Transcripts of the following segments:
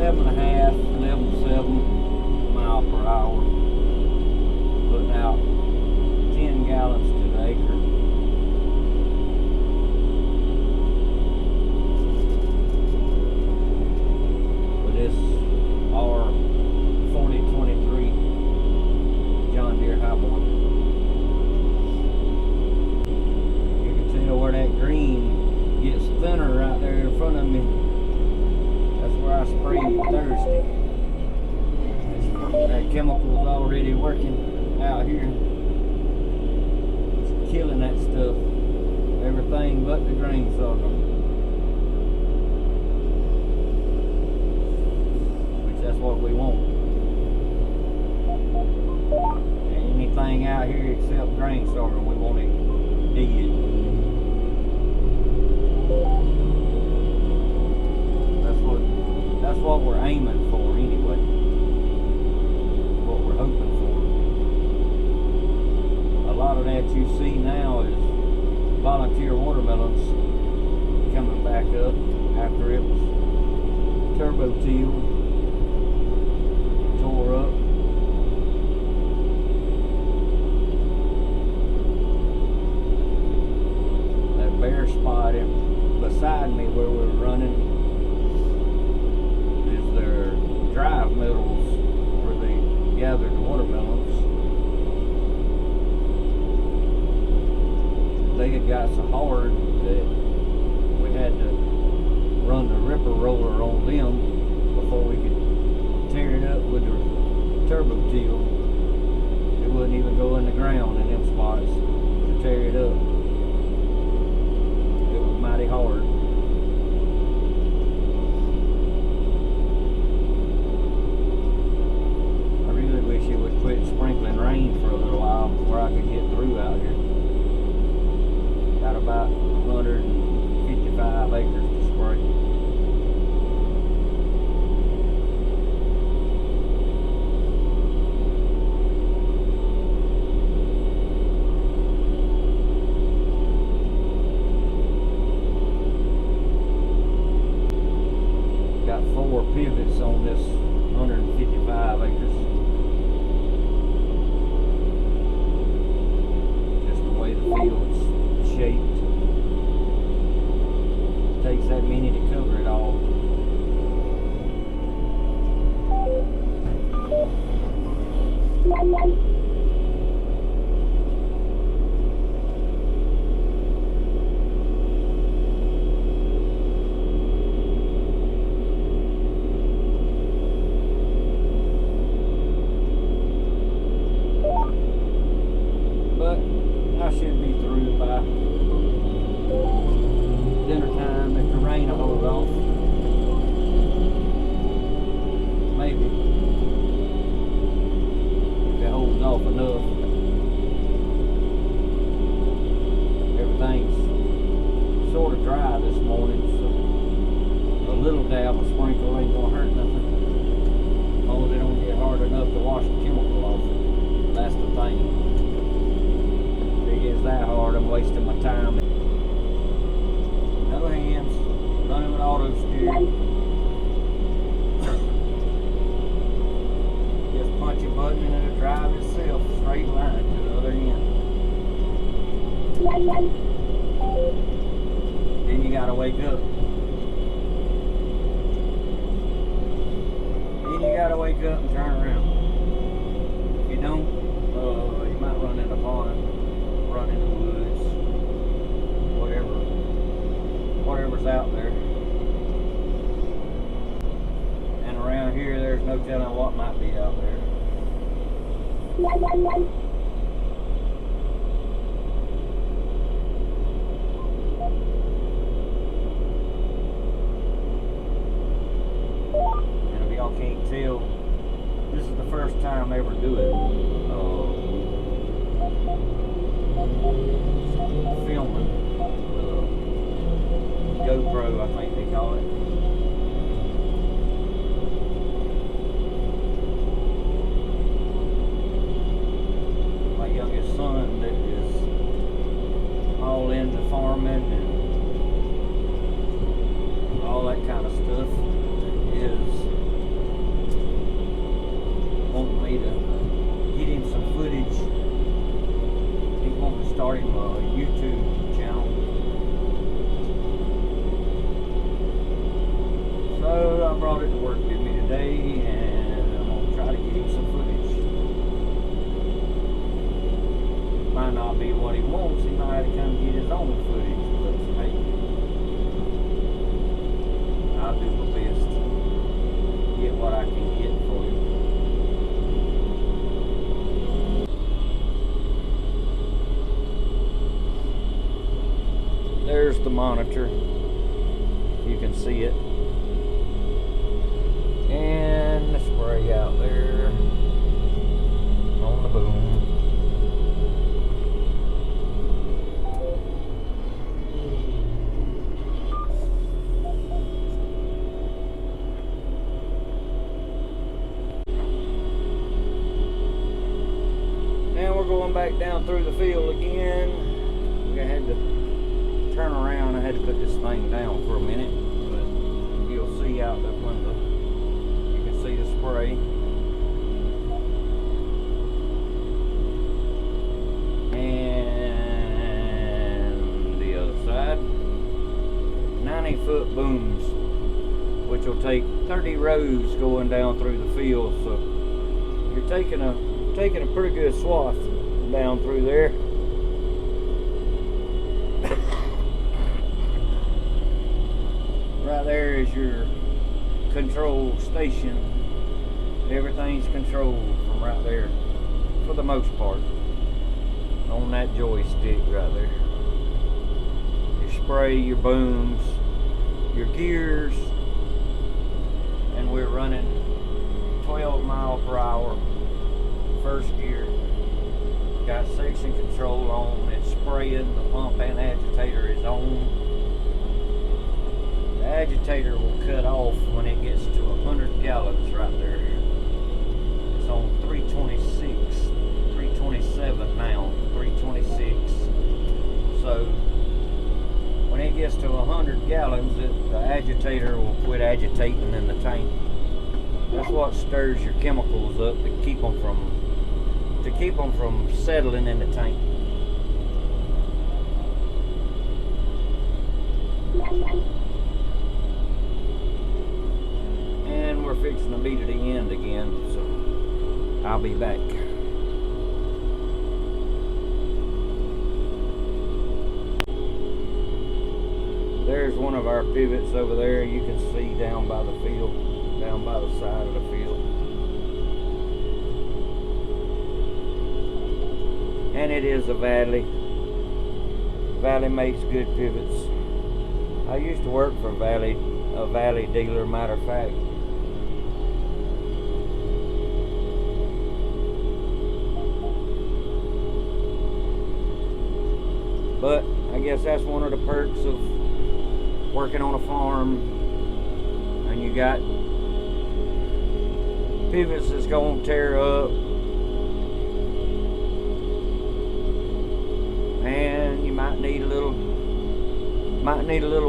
11.5, 11.7 mile per hour, putting out 10 gallons to the acre. With this R4023 John Deere Highborn. You can tell where that green gets thinner right there in front of me. That's where I sprayed Thursday. That chemical's already working out here. It's killing that stuff. Everything but the grain sorghum. Which that's what we want. Anything out here except grain sorghum, we want it dead. That's what we're aiming for anyway. What we're hoping for. A lot of that you see now is volunteer watermelons coming back up after it was turbo tilled, tore up. That bare spot beside me where we're running, their drive metals where they gathered the watermelons. They had got so hard that we had to run the ripper roller on them before we could tear it up with the turbo till. It wouldn't even go in the ground in them spots to tear it up. It was mighty hard. It would quit sprinkling rain for a little while where I could get through out here. Got about 155 acres to spray. Got 4 pivots on this 155 acres. Field's shaped. It takes that many to cover it all. But I should be through by dinner time if the rain will hold off. Maybe. If it holds off enough. Everything's sort of dry this morning, so a little dab of sprinkle ain't gonna hurt nothing. As long as it don't get hard enough to wash the chemical off it. That's the thing. Is that hard, I'm wasting my time. No hands, running with auto steer. Just punch a button and it'll drive itself straight line to the other end. Then you gotta wake up. Then you gotta wake up and turn around. If you don't, you might run in the pond. Run in the woods, whatever's out there. And around here, there's no telling what might be out there. And if y'all can't tell, this is the first time I ever do it. Filming GoPro, I think they call it. My youngest son that is all into farming and all that kind of stuff is drone footage, but hey, I'll do my best to get what I can get for you. There's the monitor. You can see it. And the spray out there on the boom. And we're going back down through the field again. I had to turn around. I had to put this thing down for a minute, but you'll see out the window. You can see the spray. And the other side. 90-foot booms, which will take 30 rows going down through the field. So you're taking a pretty good swath down through there. Right there is your control station. Everything's controlled from right there, for the most part, on that joystick right there. Your spray, your booms, your gears, and we're running 12 miles per hour. First gear. Got section control on. It's spraying. The pump and agitator is on. The agitator will cut off when it gets to 100 gallons right there. It's on 326, 327 now, 326. So when it gets to 100 gallons, the agitator will quit agitating in the tank. That's what stirs your chemicals up to keep them from settling in the tank. And we're fixing to be to the end again, so I'll be back. There's one of our pivots over there. You can see down by the field, down by the side of the field. And it is a Valley. Valley makes good pivots. I used to work for a Valley dealer, matter of fact. But I guess that's one of the perks of working on a farm. And you got pivots that's gonna tear up. And you might need a little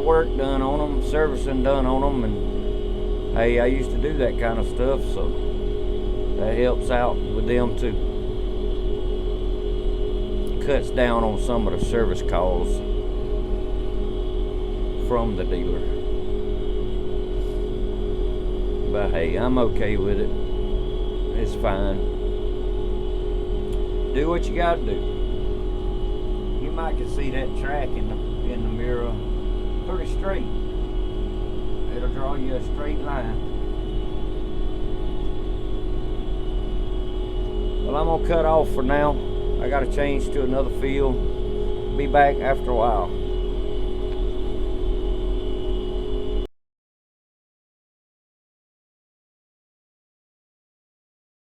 work done on them, servicing done on them, and hey, I used to do that kind of stuff, so that helps out with them too. Cuts down on some of the service calls from the dealer. But hey, I'm okay with it. It's fine. Do what you gotta do. You might can see that track in the mirror pretty straight. It'll draw you a straight line. Well, I'm gonna cut off for now. I gotta change to another field. Be back after a while.